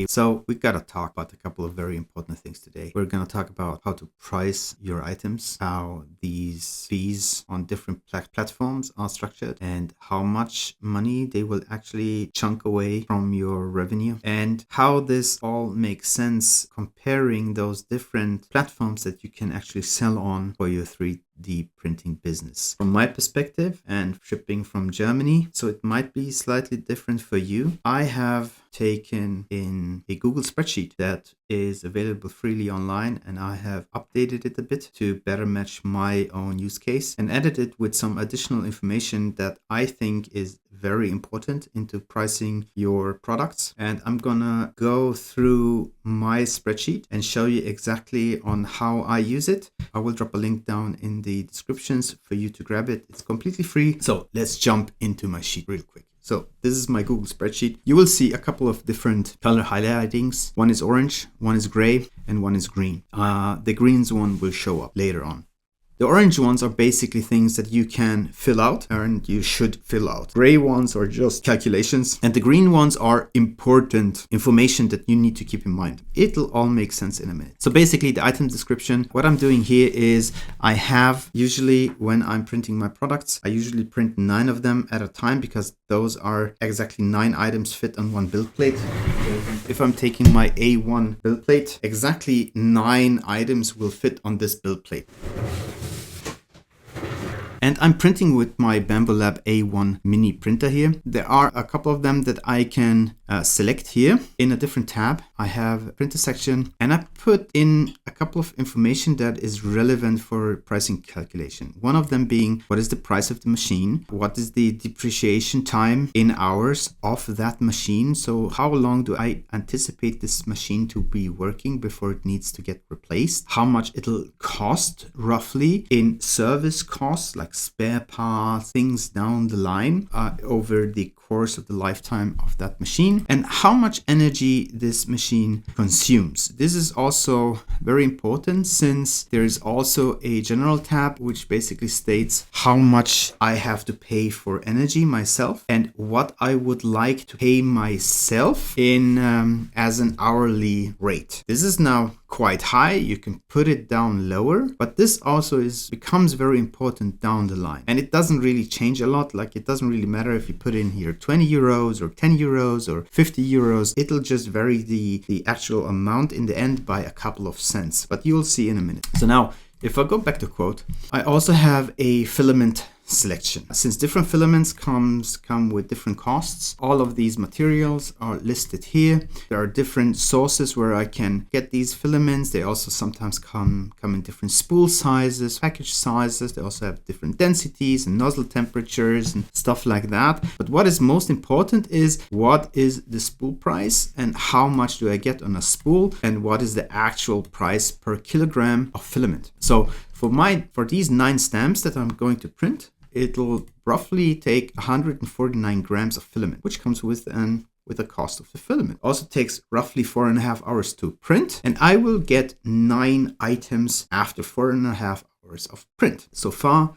So we gotta talk about a couple of very important things today. We're gonna talk about how to price your items, how these fees on different platforms are structured, and how much money they will actually chunk away from your revenue, and how this all makes sense comparing those different platforms that you can actually sell on for your 3D printing business. From my perspective, and shipping from Germany, so it might be slightly different for you, I have taken in a Google Spreadsheet that is available freely online, and I have updated it a bit to better match my own use case and added it with some additional information that I think is very important into pricing your products. And I'm gonna go through my spreadsheet and show you exactly on how I use it. I will drop a link down in the descriptions for you to grab it. It's completely free. So let's jump into my sheet real quick. So this is my Google spreadsheet. You will see a couple of different color highlightings. One is orange, one is gray, and one is green. The greens one will show up later on. The orange ones are basically things that you can fill out and you should fill out. Gray ones are just calculations, and the green ones are important information that you need to keep in mind. It'll all make sense in a minute. So basically the item description, what I'm doing here is I have usually when I'm printing my products, I usually print 9 of them at a time because those are exactly 9 items fit on one build plate. If I'm taking my A1 build plate, exactly 9 items will fit on this build plate. And I'm printing with my bambulab A1 mini printer here. There are a couple of them that I can select here. In a different tab, I have a printer section, and I put in a couple of information that is relevant for pricing calculation. One of them being, what is the price of the machine? What is the depreciation time in hours of that machine? So how long do I anticipate this machine to be working before it needs to get replaced? How much it'll cost roughly in service costs, like spare parts, things down the line over the course of the lifetime of that machine, and how much energy this machine consumes. This is also very important since there is also a general tab which basically states how much I have to pay for energy myself and what I would like to pay myself in as an hourly rate. This is now quite high. You can put it down lower, but this also becomes very important down the line, and it doesn't really change a lot. Like, it doesn't really matter if you put in here 20 euros or 10 euros or 50 euros. It'll just vary the actual amount in the end by a couple of cents, but you'll see in a minute. So now if I go back to quote, I also have a filament selection. Since different filaments come with different costs, all of these materials are listed here. There are different sources where I can get these filaments. They also sometimes come in different spool sizes, package sizes. They also have different densities and nozzle temperatures and stuff like that. But what is most important is what is the spool price and how much do I get on a spool and what is the actual price per kilogram of filament. So for these 9 stamps that I'm going to print, it'll roughly take 149 grams of filament, which comes with the cost of the filament. Also takes roughly 4.5 hours to print, and I will get 9 items after 4.5 hours of print. So far,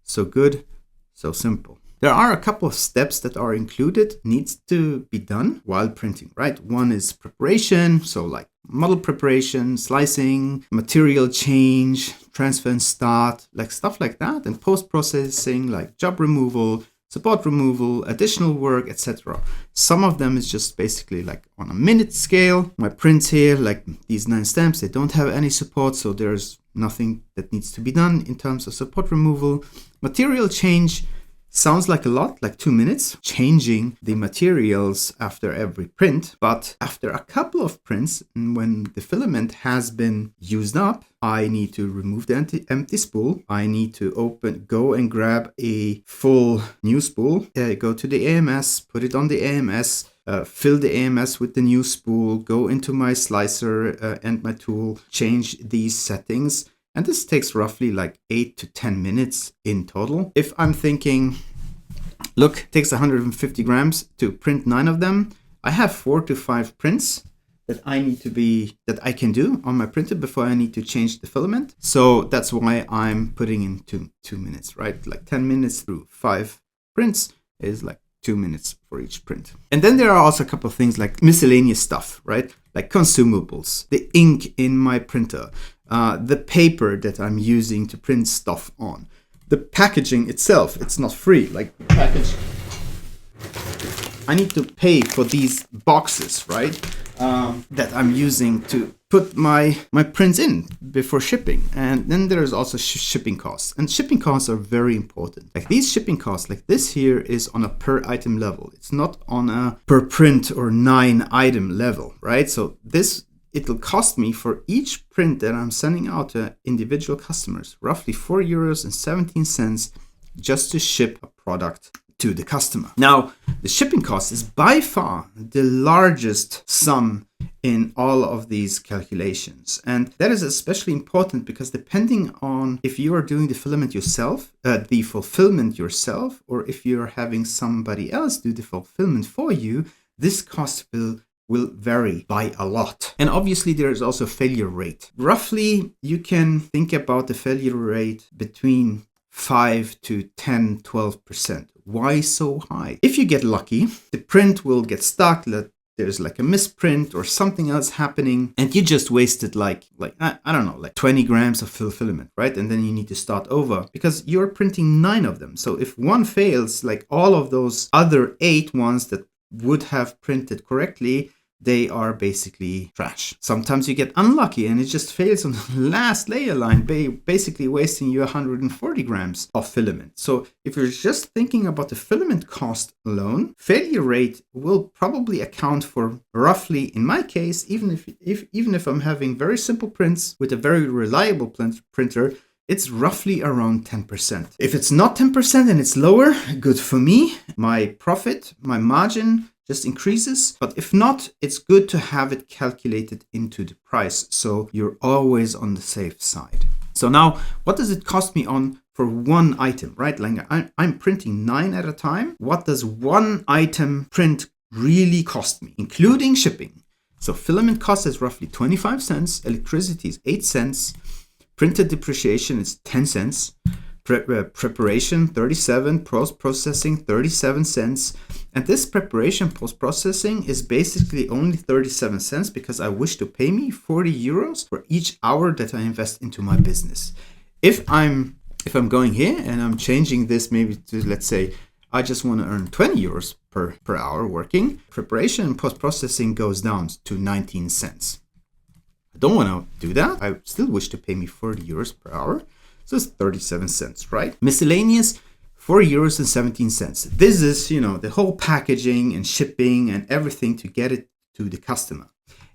so good, so simple. There are a couple of steps that are included, needs to be done while printing, right? One is preparation, so like model preparation, slicing, material change, transfer and start, like stuff like that, and post-processing, like job removal, support removal, additional work, etc. Some of them is just basically like on a minute scale. My prints here, like these 9 stamps, they don't have any support, so there's nothing that needs to be done in terms of support removal. Material change sounds like a lot, like 2 minutes, changing the materials after every print. But after a couple of prints, when the filament has been used up, I need to remove the empty spool. I need to go and grab a full new spool, go to the AMS, put it on the AMS, fill the AMS with the new spool, go into my slicer and my tool, change these settings. And this takes roughly like 8 to 10 minutes in total. If I'm thinking, look, it takes 150 grams to print 9 of them, I have 4 to 5 prints that I can do on my printer before I need to change the filament. So that's why I'm putting in 2 minutes, right? Like 10 minutes through 5 prints is like 2 minutes for each print. And then there are also a couple of things like miscellaneous stuff, right? Like consumables, the ink in my printer, the paper that I'm using to print stuff on, the packaging itself. It's not free. Like package, I need to pay for these boxes, right? That I'm using to put my prints in before shipping. And then there's also shipping costs. And shipping costs are very important. Like these shipping costs, like this here is on a per item level. It's not on a per print or 9 item level, right? So it'll cost me for each print that I'm sending out to individual customers, roughly €4.17 just to ship a product to the customer. Now, the shipping cost is by far the largest sum in all of these calculations. And that is especially important because depending on if you are doing the fulfillment yourself, or if you're having somebody else do the fulfillment for you, this cost will vary by a lot. And obviously there is also failure rate. Roughly, you can think about the failure rate between 5 to 10, 12%. Why so high? If you get lucky, the print will get stuck, there's like a misprint or something else happening, and you just wasted like 20 grams of fulfillment, right? And then you need to start over because you're printing 9 of them. So if one fails, like all of those other 8 ones that would have printed correctly, they are basically trash. Sometimes you get unlucky and it just fails on the last layer line, basically wasting you 140 grams of filament. So if you're just thinking about the filament cost alone, failure rate will probably account for roughly, in my case, even if I'm having very simple prints with a very reliable printer, it's roughly around 10%. If it's not 10% and it's lower, good for me. My profit, my margin just increases. But if not, it's good to have it calculated into the price, so you're always on the safe side. So now, what does it cost me for one item, right? Like I'm printing 9 at a time. What does one item print really cost me, including shipping? So filament cost is roughly 25 cents, electricity is 8 cents, printer depreciation is 10 cents, preparation 37, post-processing 37 cents. And this preparation post-processing is basically only 37 cents because I wish to pay me 40 euros for each hour that I invest into my business. If I'm going here and I'm changing this maybe to, let's say, I just want to earn 20 euros per hour working, preparation and post-processing goes down to 19 cents. I don't want to do that. I still wish to pay me 40 euros per hour. So it's 37 cents, right? Miscellaneous, €4.17. This is, the whole packaging and shipping and everything to get it to the customer.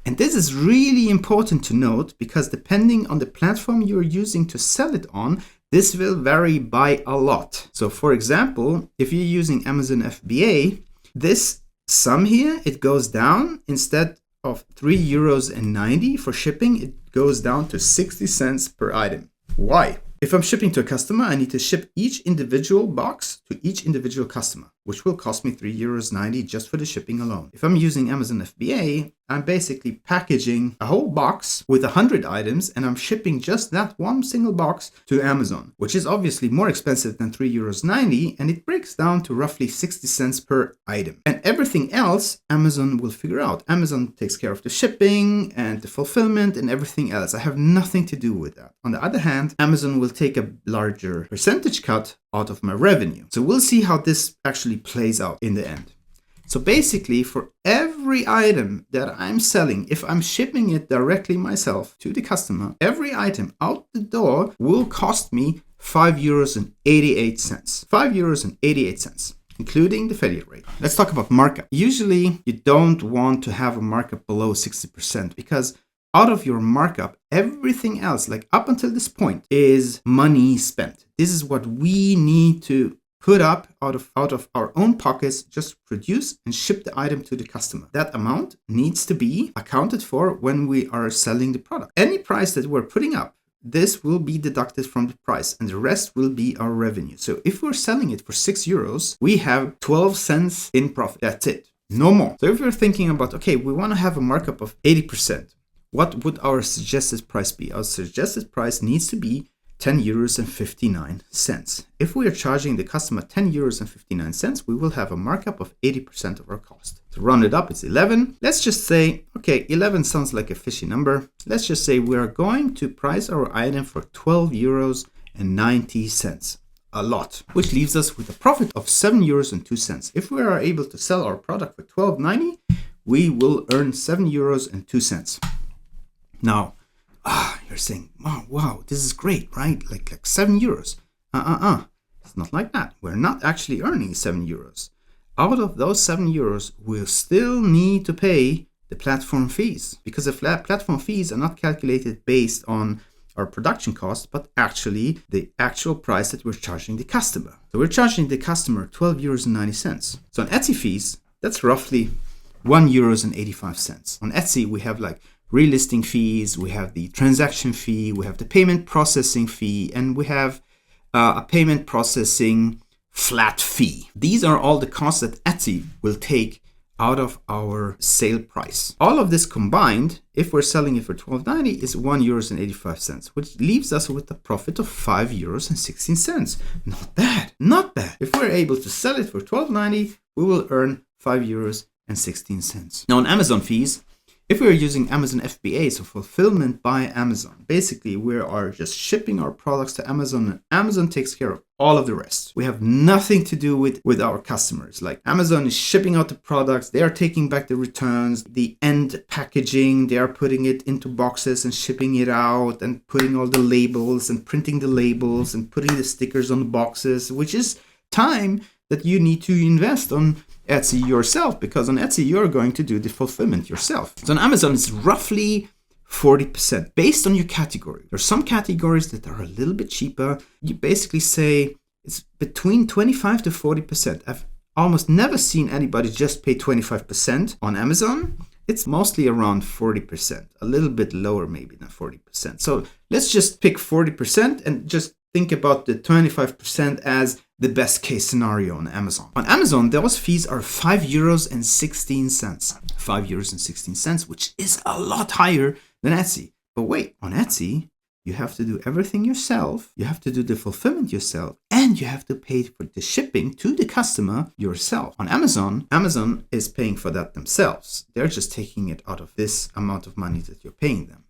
And this is really important to note because depending on the platform you're using to sell it on, this will vary by a lot. So for example, if you're using Amazon FBA, this sum here, it goes down. Instead of €3.90 for shipping, it goes down to 60 cents per item. Why? If I'm shipping to a customer, I need to ship each individual box to each individual customer, which will cost me €3.90 just for the shipping alone. If I'm using Amazon FBA, I'm basically packaging a whole box with 100 items and I'm shipping just that one single box to Amazon, which is obviously more expensive than €3.90, and it breaks down to roughly 60 cents per item. And everything else, Amazon will figure out. Amazon takes care of the shipping and the fulfillment and everything else. I have nothing to do with that. On the other hand, Amazon will take a larger percentage cut out of my revenue. So we'll see how this actually plays out in the end. So basically, for every item that I'm selling, if I'm shipping it directly myself to the customer, every item out the door will cost me €5.88. €5.88, including the failure rate. Let's talk about markup. Usually, you don't want to have a markup below 60% because out of your markup, everything else, like up until this point, is money spent. This is what we need to put up out of our own pockets, just produce and ship the item to the customer. That amount needs to be accounted for when we are selling the product. Any price that we're putting up, this will be deducted from the price and the rest will be our revenue. So if we're selling it for €6, we have 12 cents in profit. That's it. No more. So if you're thinking about, okay, we want to have a markup of 80%. What would our suggested price be? Our suggested price needs to be €10.59. If we are charging the customer €10.59, we will have a markup of 80% of our cost. To round it up, it's 11. Let's just say, okay, 11 sounds like a fishy number. Let's just say we are going to price our item for €12.90. A lot, which leaves us with a profit of €7.02. If we are able to sell our product for $12.90, we will earn €7.02. Now, you're saying, wow, this is great, right? Like €7. It's not like that. We're not actually earning €7. Out of those €7, we'll still need to pay the platform fees, because the platform fees are not calculated based on our production cost, but actually the actual price that we're charging the customer. So we're charging the customer €12.90. So on Etsy fees, that's roughly €1.85. On Etsy, we have like relisting fees, we have the transaction fee, we have the payment processing fee, and we have a payment processing flat fee. These are all the costs that Etsy will take out of our sale price. All of this combined, if we're selling it for $12.90, is €1.85, which leaves us with a profit of €5.16. Not bad. If we're able to sell it for $12.90, we will earn €5.16. Now on Amazon fees, if we're using Amazon FBA, so fulfillment by Amazon, basically we are just shipping our products to Amazon and Amazon takes care of all of the rest. We have nothing to do with our customers. Like Amazon is shipping out the products, they are taking back the returns, the end packaging, they are putting it into boxes and shipping it out and putting all the labels and printing the labels and putting the stickers on the boxes, which is time that you need to invest on Etsy yourself, because on Etsy you're going to do the fulfillment yourself. So on Amazon it's roughly 40% based on your category. There's some categories that are a little bit cheaper. You basically say it's between 25 to 40%. I've almost never seen anybody just pay 25% on Amazon. It's mostly around 40%, a little bit lower maybe than 40%. So let's just pick 40% and just think about the 25% as the best case scenario on Amazon. On Amazon, those fees are €5.16. €5.16, which is a lot higher than Etsy. But wait, on Etsy, you have to do everything yourself. You have to do the fulfillment yourself, and you have to pay for the shipping to the customer yourself. On Amazon, Amazon is paying for that themselves. They're just taking it out of this amount of money that you're paying them.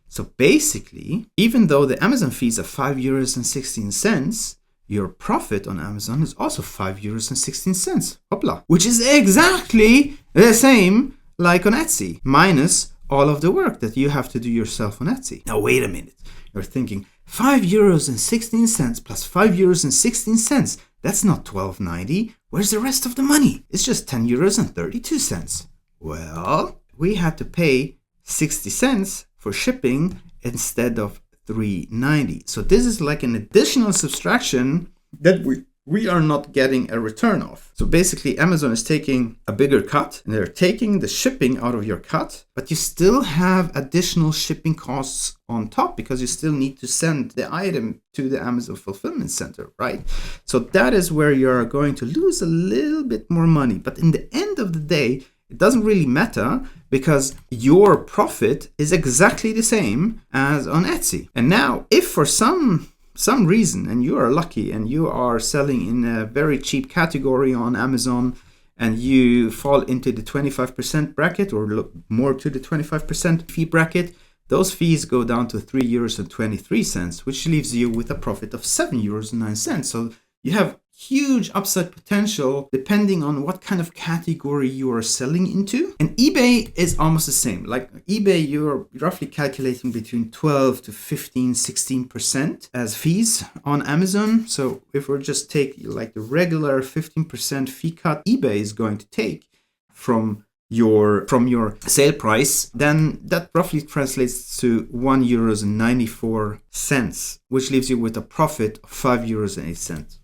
So basically, even though the Amazon fees are €5.16, your profit on Amazon is also €5.16. Hopla. Which is exactly the same like on Etsy, minus all of the work that you have to do yourself on Etsy. Now wait a minute. You're thinking €5.16 plus €5.16. That's not $12.90. Where's the rest of the money? It's just €10.32. Well, we had to pay 60 cents for shipping instead of $3.90. So this is like an additional subtraction that we are not getting a return of. So basically Amazon is taking a bigger cut and they're taking the shipping out of your cut, but you still have additional shipping costs on top because you still need to send the item to the Amazon fulfillment center, right? So that is where you're going to lose a little bit more money. But in the end of the day, it doesn't really matter because your profit is exactly the same as on Etsy. And now, if for some reason, and you are lucky and you are selling in a very cheap category on Amazon and you fall into the 25% bracket or look more to the 25% fee bracket, those fees go down to €3.23, which leaves you with a profit of €7.09. So you have huge upside potential depending on what kind of category you are selling into. And eBay is almost the same. Like eBay, you're roughly calculating between 12 to 15, 16% as fees on Amazon. So if we just take like the regular 15% fee cut eBay is going to take from your sale price, then that roughly translates to €1.94, which leaves you with a profit of €5.08.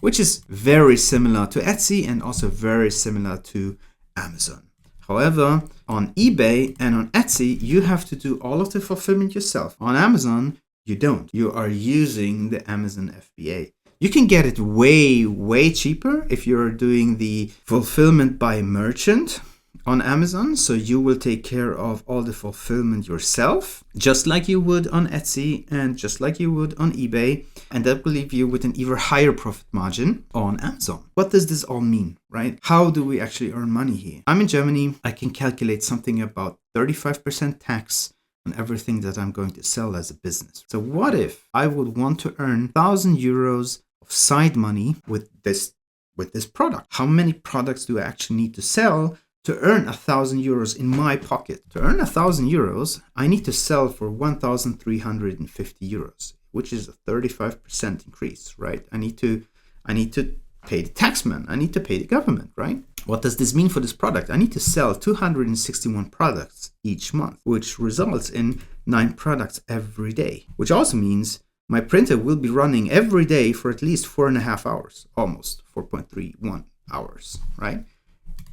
Which is very similar to Etsy and also very similar to Amazon. However, on eBay and on Etsy, you have to do all of the fulfillment yourself. On Amazon, you don't. You are using the Amazon FBA. You can get it way, way cheaper if you're doing the fulfillment by merchant, on Amazon, so you will take care of all the fulfillment yourself, just like you would on Etsy and just like you would on eBay, and that will leave you with an even higher profit margin on Amazon. What does this all mean, right? How do we actually earn money here? I'm in Germany. I can calculate something about 35% tax on everything that I'm going to sell as a business. So what if I would want to earn 1,000 euros of side money with this product? How many products do I actually need to sell to earn 1,000 euros in my pocket? To earn 1,000 euros, I need to sell for 1,350 euros, which is a 35% increase, right? I need to pay the taxman. I need to pay the government, right? What does this mean for this product? I need to sell 261 products each month, which results in 9 products every day, which also means my printer will be running every day for at least 4.5 hours, almost 4.31 hours, right?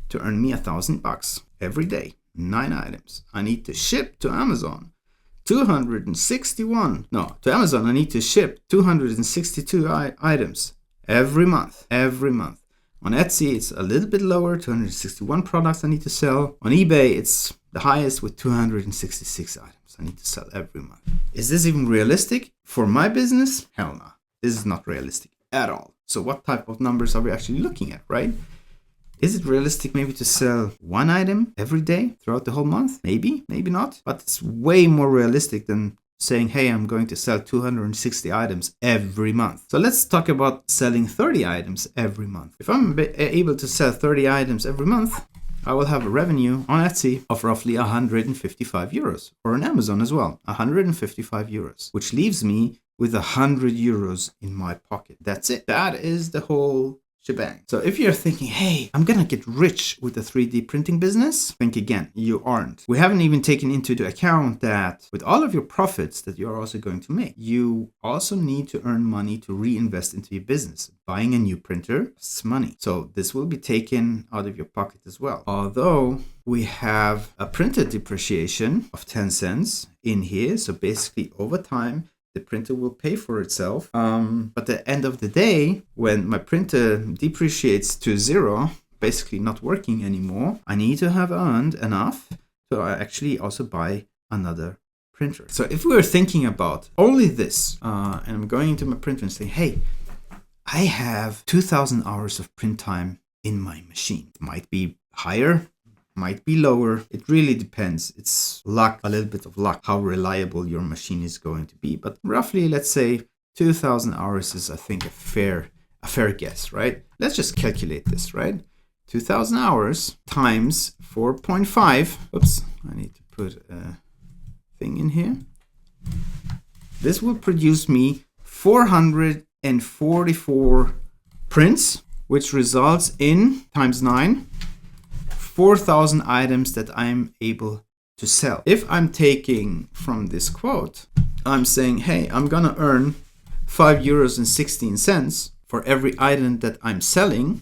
To earn me $1,000 every day, 9 items. I need to ship to Amazon 261. No, to Amazon I need to ship 262 items every month. On Etsy, it's a little bit lower, 261 products I need to sell. On eBay, it's the highest with 266 items I need to sell every month. Is this even realistic for my business? Hell no. This is not realistic at all. So what type of numbers are we actually looking at, right? Is it realistic maybe to sell 1 item every day throughout the whole month? Maybe, maybe not. But it's way more realistic than saying, hey, I'm going to sell 260 items every month. So let's talk about selling 30 items every month. If I'm able to sell 30 items every month, I will have a revenue on Etsy of roughly 155 euros, or on Amazon as well, 155 euros, which leaves me with 100 euros in my pocket. That's it. That is the whole shebang. So if you're thinking, hey, I'm gonna get rich with the 3D printing business, think again, you aren't. We haven't even taken into the account that with all of your profits that you're also going to make, you also need to earn money to reinvest into your business. Buying a new printer costs money. So this will be taken out of your pocket as well. Although we have a printer depreciation of 10 cents in here. So basically over time, the printer will pay for itself. But at the end of the day, when my printer depreciates to 0, basically not working anymore, I need to have earned enough to actually also buy another printer. So if we were thinking about only this, and I'm going into my printer and saying, hey, I have 2,000 hours of print time in my machine. It might be higher, might be lower. It really depends. It's luck, a little bit of luck, how reliable your machine is going to be. But roughly, let's say 2,000 hours is, I think, a fair guess, right? Let's just calculate this, right? 2,000 hours times 4.5. Oops, I need to put a thing in here. This will produce me 444 prints, which results in times 9. 4,000 items that I'm able to sell. If I'm taking from this quote, I'm saying, hey, I'm gonna earn 5 euros and 16 cents for every item that I'm selling.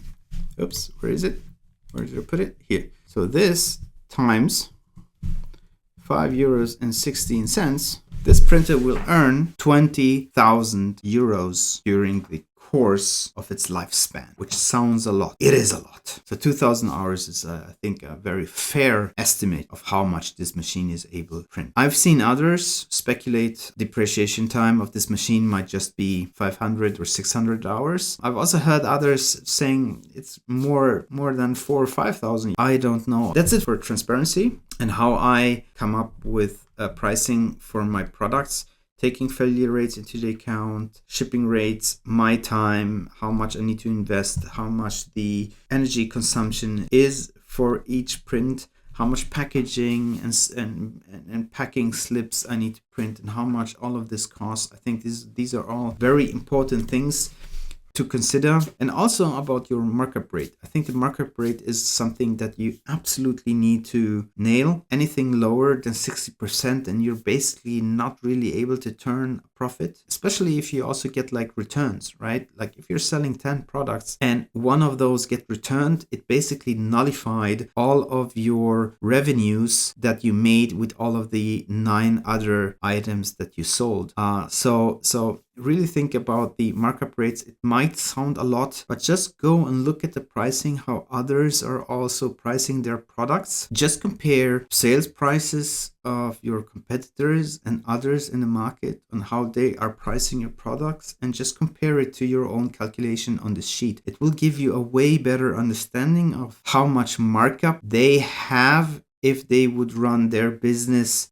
Oops, where is it? Where did I put it? Here. So this times 5 euros and 16 cents, this printer will earn 20,000 euros during the course of its lifespan, which sounds a lot. It is a lot. So 2,000 hours is, I think, a very fair estimate of how much this machine is able to print. I've seen others speculate depreciation time of this machine might just be 500 or 600 hours. I've also heard others saying it's more than 4,000 or 5,000. I don't know. That's it for transparency and how I come up with pricing for my products. Taking failure rates into the account, shipping rates, my time, how much I need to invest, how much the energy consumption is for each print, how much packaging and packing slips I need to print, and how much all of this costs. I think these are all very important things to consider. And also about your markup rate. I think the markup rate is something that you absolutely need to nail. Anything lower than 60% and you're basically not really able to turn a profit, especially if you also get like returns, right? Like if you're selling 10 products and one of those get returned, it basically nullified all of your revenues that you made with all of the 9 other items that you sold. So really think about the markup rates. It might sound a lot, but just go and look at the pricing, how others are also pricing their products. Just compare sales prices of your competitors and others in the market on how they are pricing your products, and just compare it to your own calculation on the sheet. It will give you a way better understanding of how much markup they have if they would run their business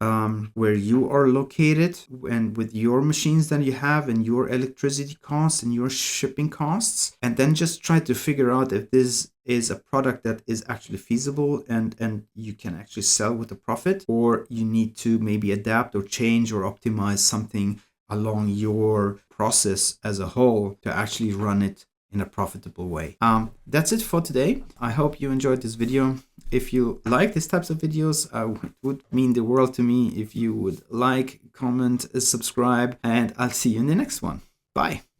where you are located and with your machines that you have and your electricity costs and your shipping costs, and then just try to figure out if this is a product that is actually feasible and you can actually sell with a profit, or you need to maybe adapt or change or optimize something along your process as a whole to actually run it in a profitable way. That's it for today. I hope you enjoyed this video. If you like these types of videos, it would mean the world to me if you would like, comment, subscribe, and I'll see you in the next one. Bye.